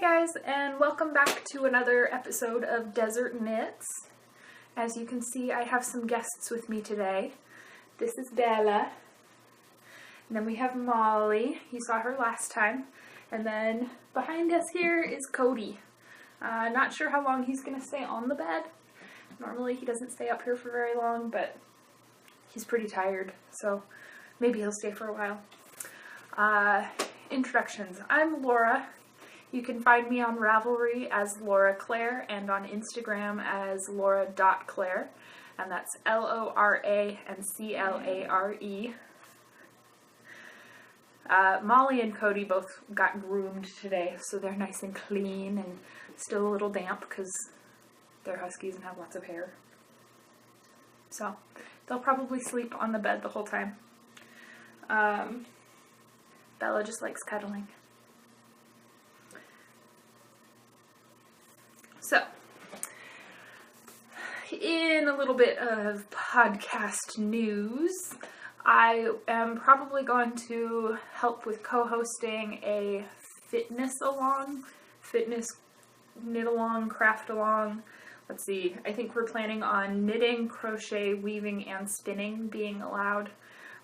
guys, and welcome back to another episode of Desert Knits. As you can see, I have some guests with me today. This is Bella, and then we have Molly. You saw her last time. And then behind us here is Cody. Not sure how long he's going to stay on the bed. Normally he doesn't stay up here for very long, but he's pretty tired, so maybe he'll stay for a while. Introductions. I'm Laura. You can find me on Ravelry as Laura Claire and on Instagram as laura.claire, and that's L-O-R-A and C-L-A-R-E. Molly and Cody both got groomed today, so they're nice and clean and still a little damp because they're huskies and have lots of hair. So they'll probably sleep on the bed the whole time. Bella just likes cuddling. So, in a little bit of podcast news, I am probably going to help with co-hosting a fitness knit along, craft along. Let's see, I think we're planning on knitting, crochet, weaving, and spinning being allowed.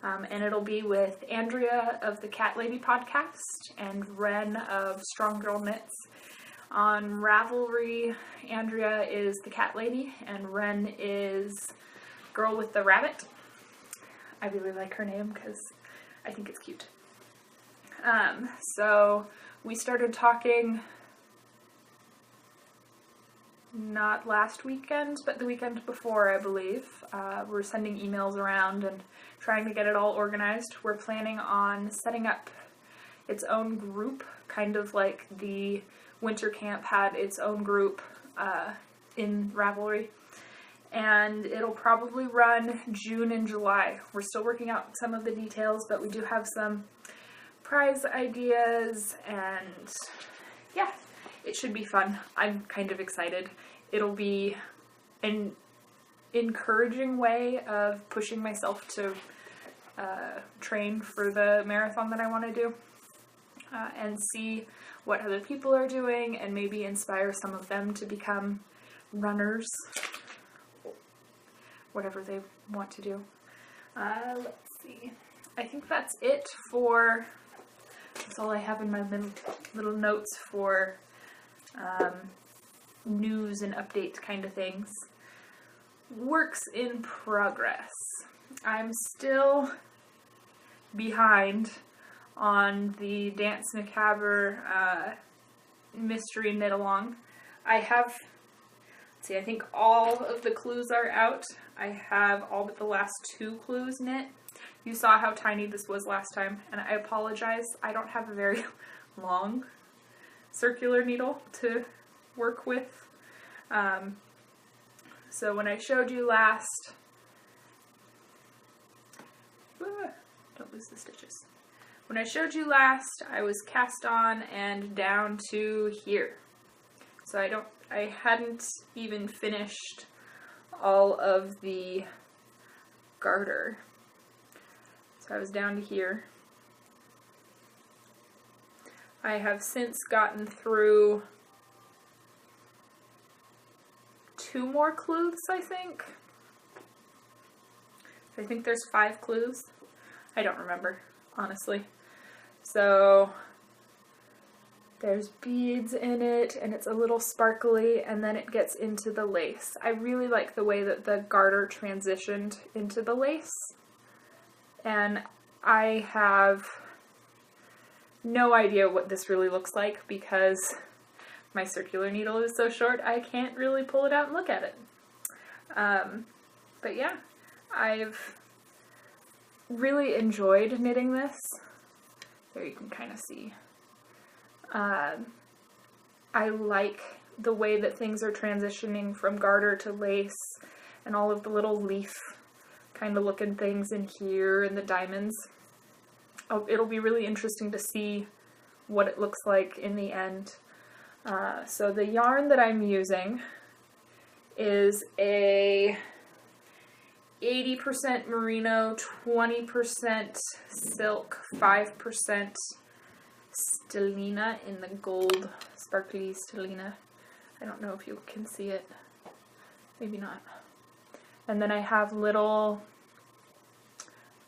And it'll be with Andrea of the Cat Lady podcast and Ren of Strong Girl Knits. On Ravelry, Andrea is the cat lady and Ren is Girl with the Rabbit. I really like her name because I think it's cute. So we started talking not last weekend, but the weekend before, I believe. We're sending emails around and trying to get it all organized. We're planning on setting up its own group, kind of like the winter camp had its own group in Ravelry. And it'll probably run June and July. We're still working out some of the details, but we do have some prize ideas, and yeah, it should be fun. I'm kind of excited. It'll be an encouraging way of pushing myself to train for the marathon that I want to do, and see what other people are doing and maybe inspire some of them to become runners, whatever they want to do. Let's see. I think that's it for, that's all I have in my little notes for news and updates kind of things. Works in progress. I'm still behind on the Danse Macabre mystery knit along. I have, let's see, I think all of the clues are out. I have all but the last 2 clues knit. You saw how tiny this was last time, and I apologize. I don't have a very long circular needle to work with. So when I showed you last, don't lose the stitches. When I showed you last, I was cast on and down to here. So I hadn't even finished all of the garter. So I was down to here. I have since gotten through 2 more clues, I think. I think there's 5 clues. I don't remember, honestly. So there's beads in it, and it's a little sparkly, and then it gets into the lace. I really like the way that the garter transitioned into the lace, and I have no idea what this really looks like because my circular needle is so short I can't really pull it out and look at it. But yeah, I've really enjoyed knitting this. There you can kind of see. I like the way that things are transitioning from garter to lace and all of the little leaf kind of looking things in here and the diamonds. Oh, it'll be really interesting to see what it looks like in the end. So the yarn that I'm using is a 80% merino, 20% silk, 5% stellina in the gold sparkly stellina. I don't know if you can see it. Maybe not. And then I have little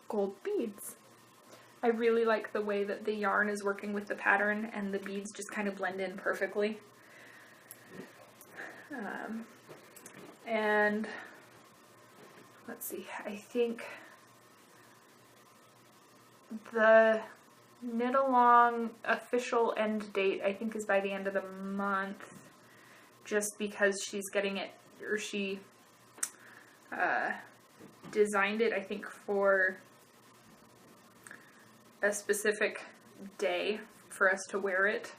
gold beads. I really like the way that the yarn is working with the pattern and the beads just kind of blend in perfectly. And let's see, I think the knit along official end date I think is by the end of the month, just because she's getting it, or she designed it I think for a specific day for us to wear it,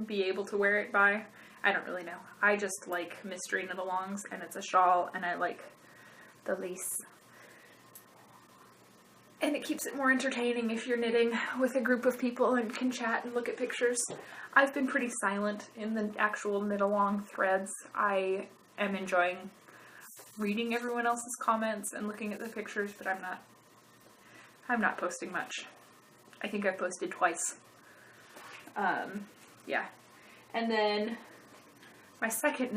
be able to wear it by. I don't really know. I just like mystery knit-alongs, and it's a shawl, and I like the lace. And it keeps it more entertaining if you're knitting with a group of people and can chat and look at pictures. I've been pretty silent in the actual knit-along threads. I am enjoying reading everyone else's comments and looking at the pictures, but I'm not posting much. I think I've posted twice. Yeah. And then my second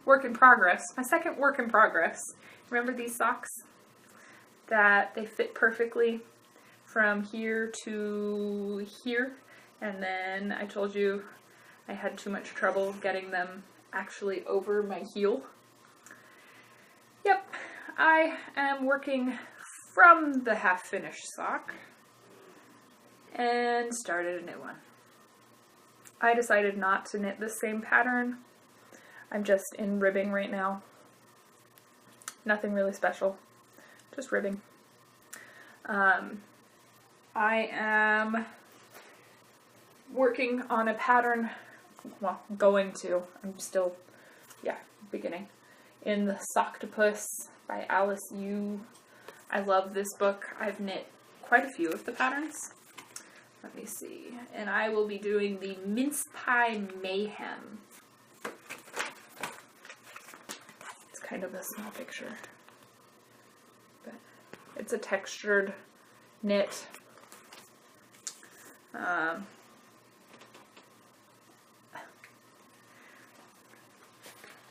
work in progress. My second work in progress. Remember these socks? That they fit perfectly from here to here. And then I told you I had too much trouble getting them actually over my heel. Yep. I am working from the half-finished sock and started a new one. I decided not to knit the same pattern. I'm just in ribbing right now. Nothing really special, just ribbing. I am working on a pattern, well, I'm still, beginning, in the Socktopus by Alice Yu. I love this book. I've knit quite a few of the patterns. Let me see. And I will be doing the Mince Pie Mayhem. It's kind of a small picture. But it's a textured knit.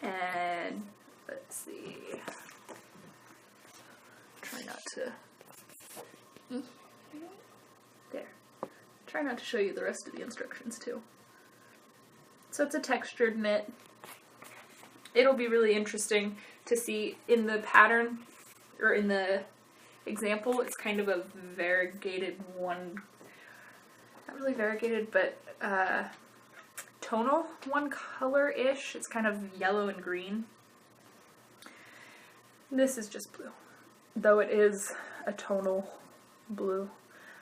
And let's see. Try not to. There. Try not to show you the rest of the instructions too. So it's a textured knit. It'll be really interesting to see in the pattern, or in the example, it's kind of a variegated one, not really variegated, but tonal, one color-ish. It's kind of yellow and green. This is just blue, though it is a tonal blue.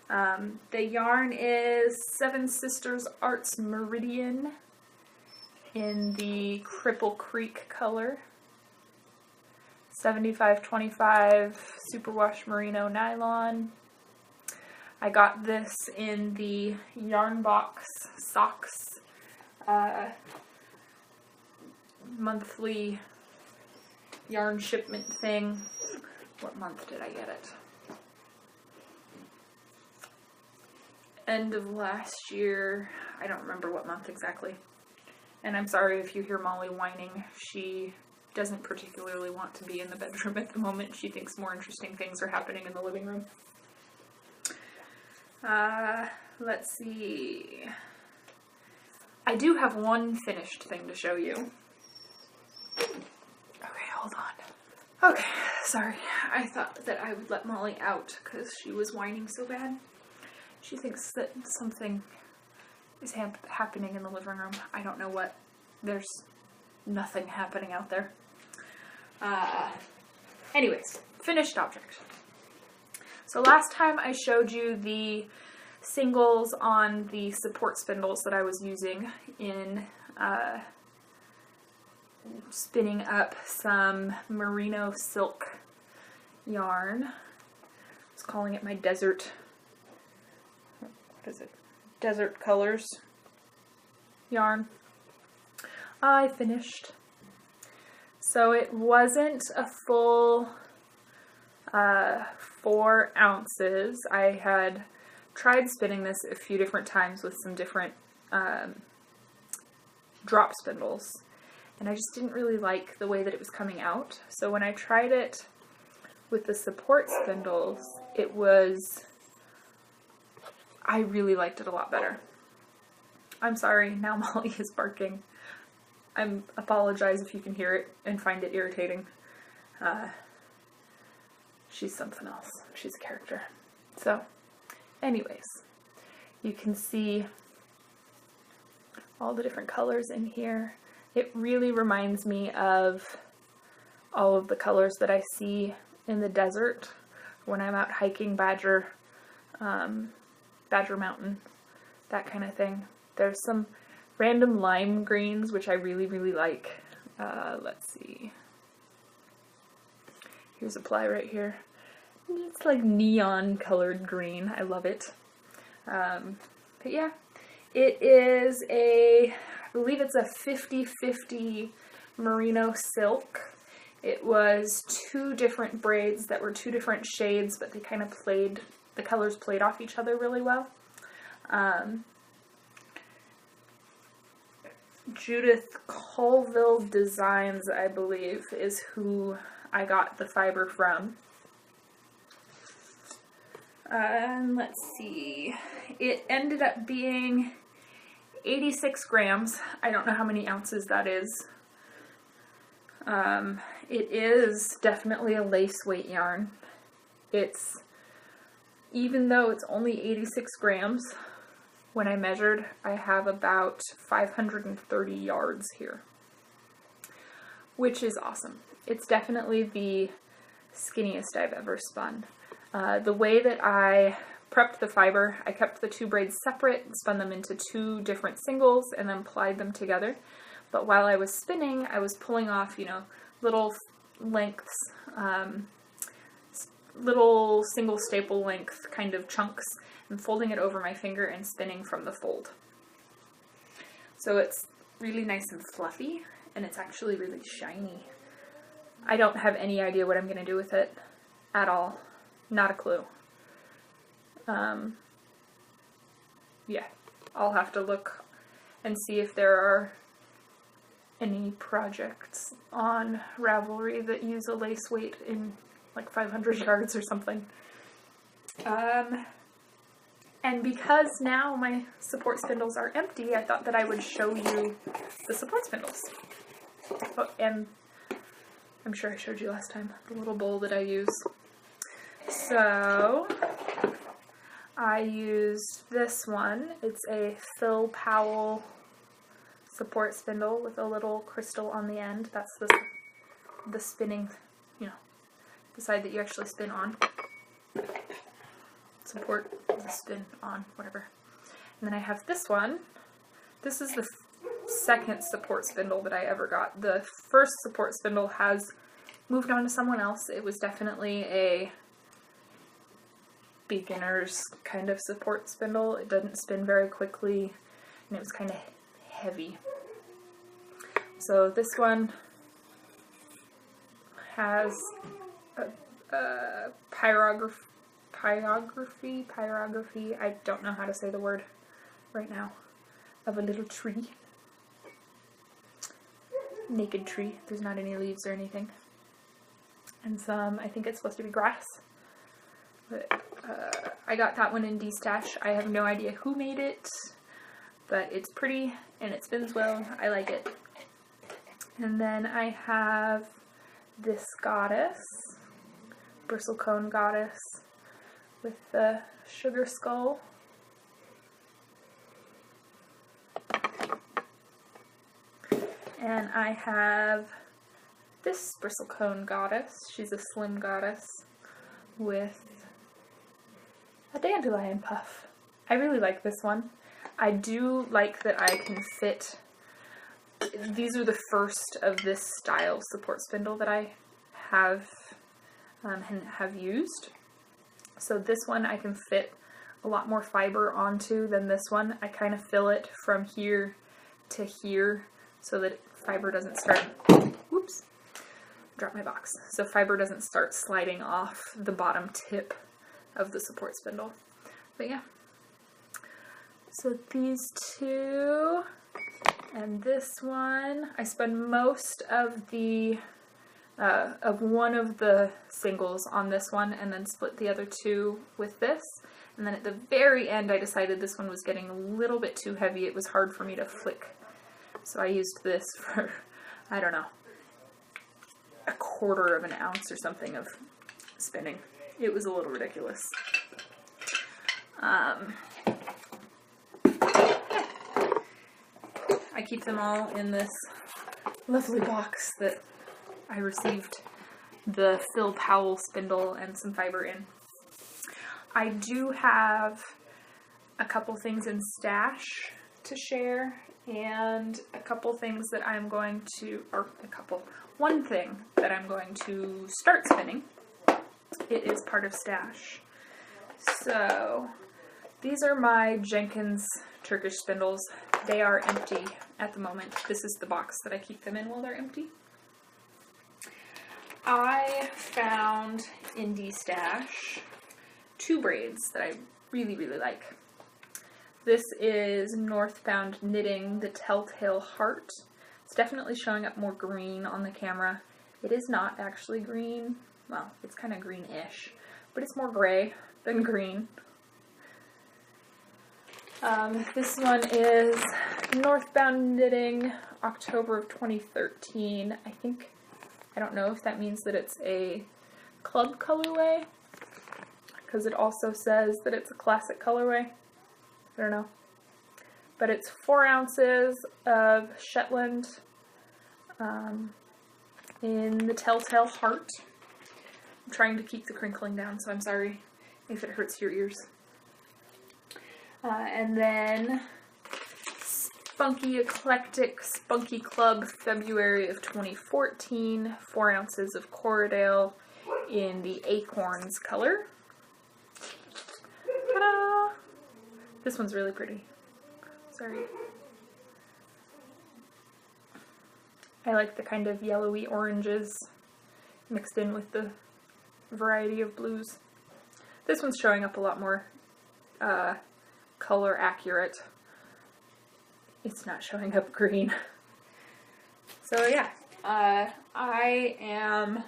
The yarn is Seven Sisters Arts Meridian in the Cripple Creek color. 75-25 superwash merino nylon. I got this in the Yarn Box Socks monthly yarn shipment thing. What month did I get it? End of last year. I don't remember what month exactly. And I'm sorry if you hear Molly whining. She doesn't particularly want to be in the bedroom at the moment. She thinks more interesting things are happening in the living room. Let's see. I do have one finished thing to show you. Okay, hold on. Okay, sorry. I thought that I would let Molly out because she was whining so bad. She thinks that something is happening in the living room. I don't know what. There's nothing happening out there. Anyways, finished object. So last time I showed you the singles on the support spindles that I was using in spinning up some merino silk yarn. I was calling it my desert, what is it? Desert Colors yarn. I finished. So it wasn't a full 4 ounces. I had tried spinning this a few different times with some different drop spindles, and I just didn't really like the way that it was coming out. So when I tried it with the support spindles, I really liked it a lot better. I'm sorry, now Molly is barking. I apologize if you can hear it and find it irritating. She's something else. She's a character. So, anyways, you can see all the different colors in here. It really reminds me of all of the colors that I see in the desert when I'm out hiking Badger Mountain, that kind of thing. There's some random lime greens, which I really, really like. Let's see. Here's a ply right here. It's like neon colored green. I love it. But yeah, it is I believe it's a 50-50 merino silk. It was 2 different braids that were 2 different shades, but they kind of the colors played off each other really well. Judith Colville Designs, I believe, is who I got the fiber from. Let's see. It ended up being 86 grams. I don't know how many ounces that is. It is definitely a lace weight yarn. Even though it's only 86 grams, when I measured, I have about 530 yards here, which is awesome. It's definitely the skinniest I've ever spun. The way that I prepped the fiber, I kept the 2 braids separate, spun them into 2 different singles, and then plied them together. But while I was spinning, I was pulling off, little lengths, little single staple length kind of chunks, and folding it over my finger and spinning from the fold. So it's really nice and fluffy, and it's actually really shiny. I don't have any idea what I'm going to do with it at all. Not a clue. Yeah, I'll have to look and see if there are any projects on Ravelry that use a lace weight in like 500 yards or something. And because now my support spindles are empty, I thought that I would show you the support spindles. Oh, and I'm sure I showed you last time, the little bowl that I use. So, I used this one. It's a Phil Powell support spindle with a little crystal on the end. That's the spinning, the side that you actually spin on. Support the spin on, whatever. And then I have this one. This is the second support spindle that I ever got. The first support spindle has moved on to someone else. It was definitely a beginner's kind of support spindle. It doesn't spin very quickly, and it was kind of heavy. So this one has a pyrography, I don't know how to say the word right now, of a little tree. Naked tree. There's not any leaves or anything. And some, I think it's supposed to be grass. But I got that one in D-Stash. I have no idea who made it, but it's pretty and it spins well. I like it. And then I have this goddess, bristlecone goddess, with the sugar skull. And I have this bristlecone goddess. She's a slim goddess with a dandelion puff. I really like this one. I do like that I can fit, these are the first of this style support spindle that I have used. So this one I can fit a lot more fiber onto than this one. I kind of fill it from here to here so that fiber doesn't start, whoops, drop my box. So fiber doesn't start sliding off the bottom tip of the support spindle. But yeah, So these two and this one, I spun most of the of one of the singles on this one and then split the other two with this. And then at the very end I decided this one was getting a little bit too heavy. It was hard for me to flick. So I used this for, I don't know, a quarter of an ounce or something of spinning. It was a little ridiculous. I keep them all in this lovely box that I received the Phil Powell spindle and some fiber in. I do have a couple things in stash to share and a couple things that I'm going to, one thing that I'm going to start spinning. It is part of stash. So these are my Jenkins Turkish spindles. They are empty at the moment. This is the box that I keep them in while they're empty. I found in D-Stash two braids that I really, really like. This is Northbound Knitting, the Telltale Heart. It's definitely showing up more green on the camera. It is not actually green. Well, it's kind of greenish, but it's more gray than green. This one is Northbound Knitting, October of 2013. I don't know if that means that it's a club colorway, because it also says that it's a classic colorway. I don't know. But it's 4 ounces of Shetland in the Telltale Heart. I'm trying to keep the crinkling down, so I'm sorry if it hurts your ears. And then Spunky Eclectic Spunky Club, February of 2014, 4 ounces of Corriedale in the Acorns color. Ta-da! This one's really pretty. Sorry. I like the kind of yellowy oranges mixed in with the variety of blues. This one's showing up a lot more color accurate. It's not showing up green. So yeah, I am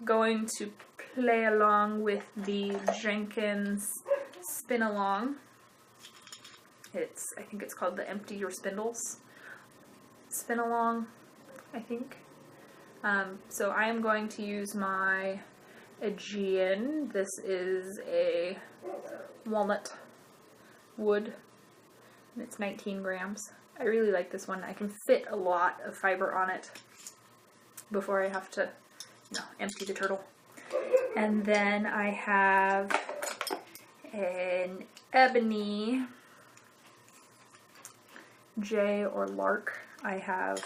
going to play along with the Jenkins Spin Along. I think it's called the Empty Your Spindles Spin Along, I think. So I am going to use my Aegean. This is a walnut wood, and it's 19 grams. I really like this one. I can fit a lot of fiber on it before I have to empty the turtle. And then I have an ebony J or Lark. I have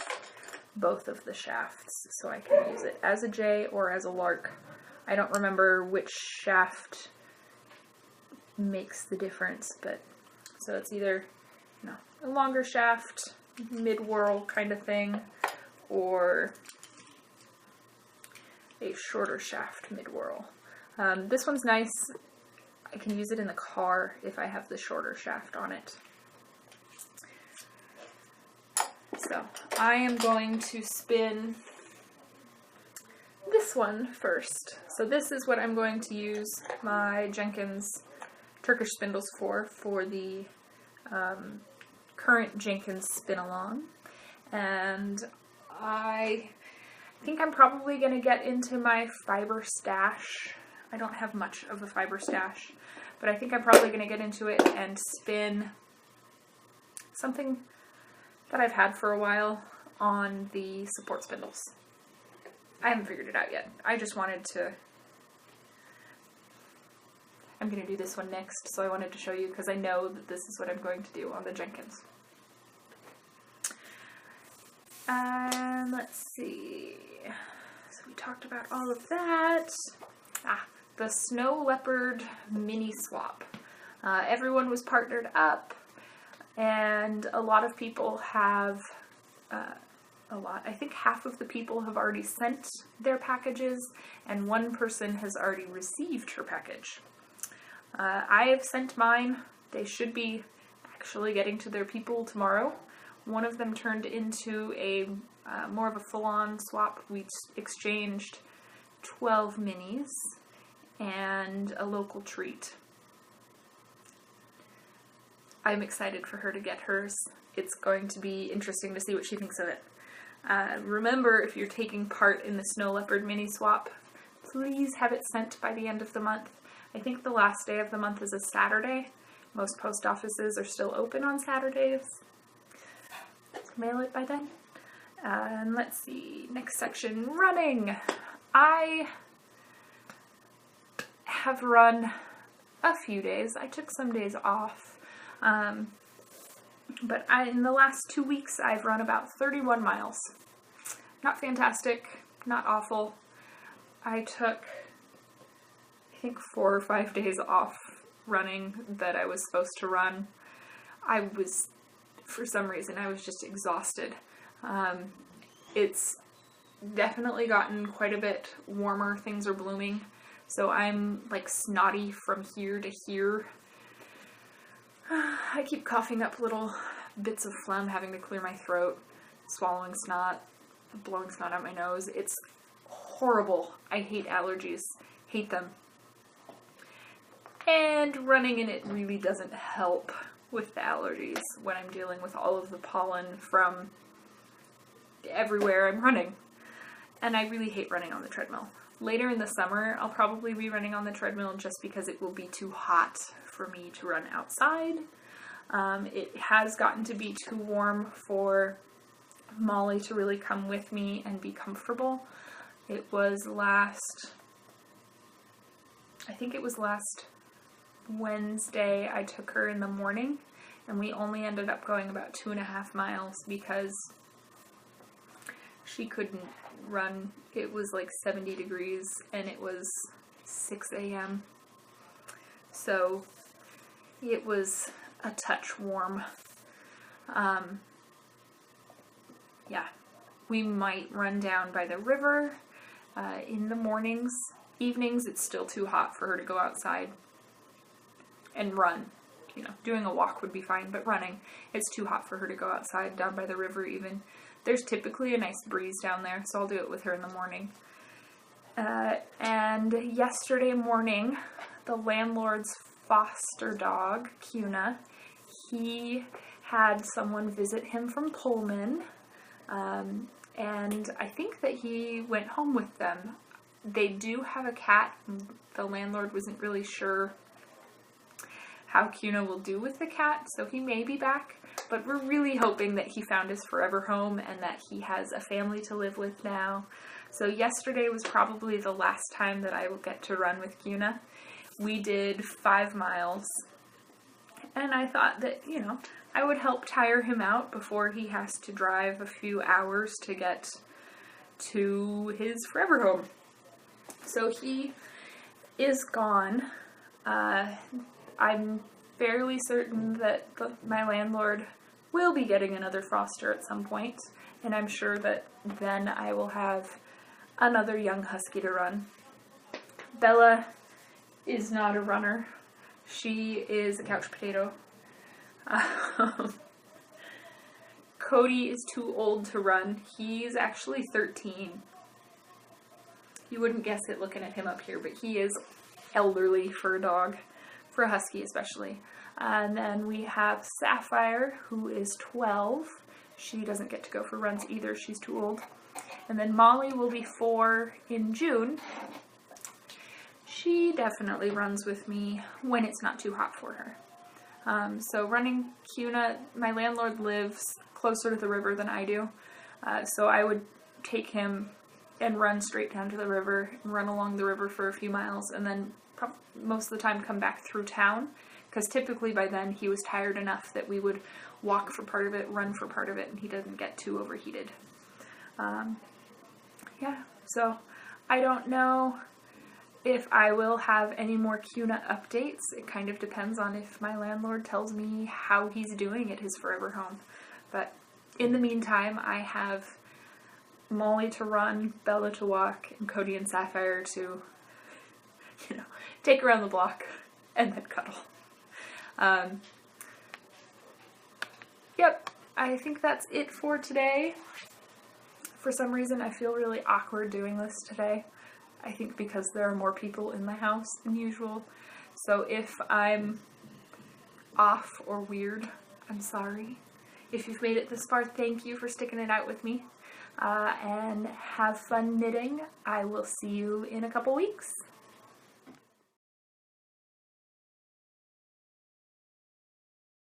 both of the shafts, so I can use it as a J or as a Lark. I don't remember which shaft makes the difference, but so it's either a longer shaft, mid-whirl kind of thing, or a shorter shaft mid-whirl. This one's nice. I can use it in the car if I have the shorter shaft on it. So I am going to spin this one first. So this is what I'm going to use my Jenkins Turkish spindles for the current Jenkins Spin Along. And I think I'm probably going to get into my fiber stash. I don't have much of a fiber stash, but I think I'm probably going to get into it and spin something that I've had for a while on the support spindles. I haven't figured it out yet. I just wanted to... I'm going to do this one next, so I wanted to show you because I know that this is what I'm going to do on the Jenkins. Let's see. So we talked about all of that. The Snow Leopard mini swap. Everyone was partnered up, and a lot of people have, I think half of the people have already sent their packages, and one person has already received her package. I have sent mine. They should be actually getting to their people tomorrow. One of them turned into a more of a full-on swap. We exchanged 12 minis and a local treat. I'm excited for her to get hers. It's going to be interesting to see what she thinks of it. Remember, if you're taking part in the snow leopard mini swap, please have it sent by the end of the month. I think the last day of the month is a Saturday. Most post offices are still open on Saturdays. Mail it by then. And let's see, next section, running. I have run a few days. I took some days off. But in the last 2 weeks, I've run about 31 miles. Not fantastic, not awful. I took, I think, 4 or 5 days off running that I was supposed to run. For some reason, I was just exhausted. It's definitely gotten quite a bit warmer. Things are blooming. So I'm like snotty from here to here. I keep coughing up little bits of phlegm, having to clear my throat, swallowing snot, blowing snot out my nose. It's horrible. I hate allergies. Hate them. And running in it really doesn't help with the allergies when I'm dealing with all of the pollen from everywhere I'm running. And I really hate running on the treadmill. Later in the summer, I'll probably be running on the treadmill just because it will be too hot for me to run outside. It has gotten to be too warm for Molly to really come with me and be comfortable. It was I think it was last Wednesday I took her in the morning, and we only ended up going about 2.5 miles because she couldn't run. It was like 70 degrees and it was 6 a.m. So it was a touch warm. Yeah, we might run down by the river in the mornings. Evenings, it's still too hot for her to go outside and run. You know, doing a walk would be fine, but running, it's too hot for her to go outside down by the river even. There's typically a nice breeze down there, so I'll do it with her in the morning. And yesterday morning, the landlord's foster dog, Cuna, he had someone visit him from Pullman, and I think that he went home with them. They do have a cat. The landlord wasn't really sure how Cuna will do with the cat, so he may be back, but we're really hoping that he found his forever home and that he has a family to live with now. So yesterday was probably the last time that I will get to run with Cuna. We did 5 miles, and I thought that, you know, I would help tire him out before he has to drive a few hours to get to his forever home. So he is gone. I'm fairly certain that my landlord will be getting another foster at some point, and I'm sure that then I will have another young husky to run. Bella is not a runner. She is a couch potato. Cody is too old to run. He's actually 13. You wouldn't guess it looking at him up here, but he is elderly for a dog, for a husky especially. And then we have Sapphire, who is 12. She doesn't get to go for runs either. She's too old. And then Molly will be 4 in June. She definitely runs with me when it's not too hot for her. So running Cuna, my landlord lives closer to the river than I do. So I would take him and run straight down to the river and run along the river for a few miles, and then most of the time come back through town, because typically by then he was tired enough that we would walk for part of it, run for part of it, and he doesn't get too overheated. Yeah, so I don't know if I will have any more Cuna updates. It kind of depends on if my landlord tells me how he's doing at his forever home. But in the meantime, I have Molly to run, Bella to walk, and Cody and Sapphire to, you know, take around the block and then cuddle. Yep, I think that's it for today. For some reason, I feel really awkward doing this today. I think because there are more people in my house than usual. So if I'm off or weird, I'm sorry. If you've made it this far, thank you for sticking it out with me. And have fun knitting. I will see you in a couple weeks.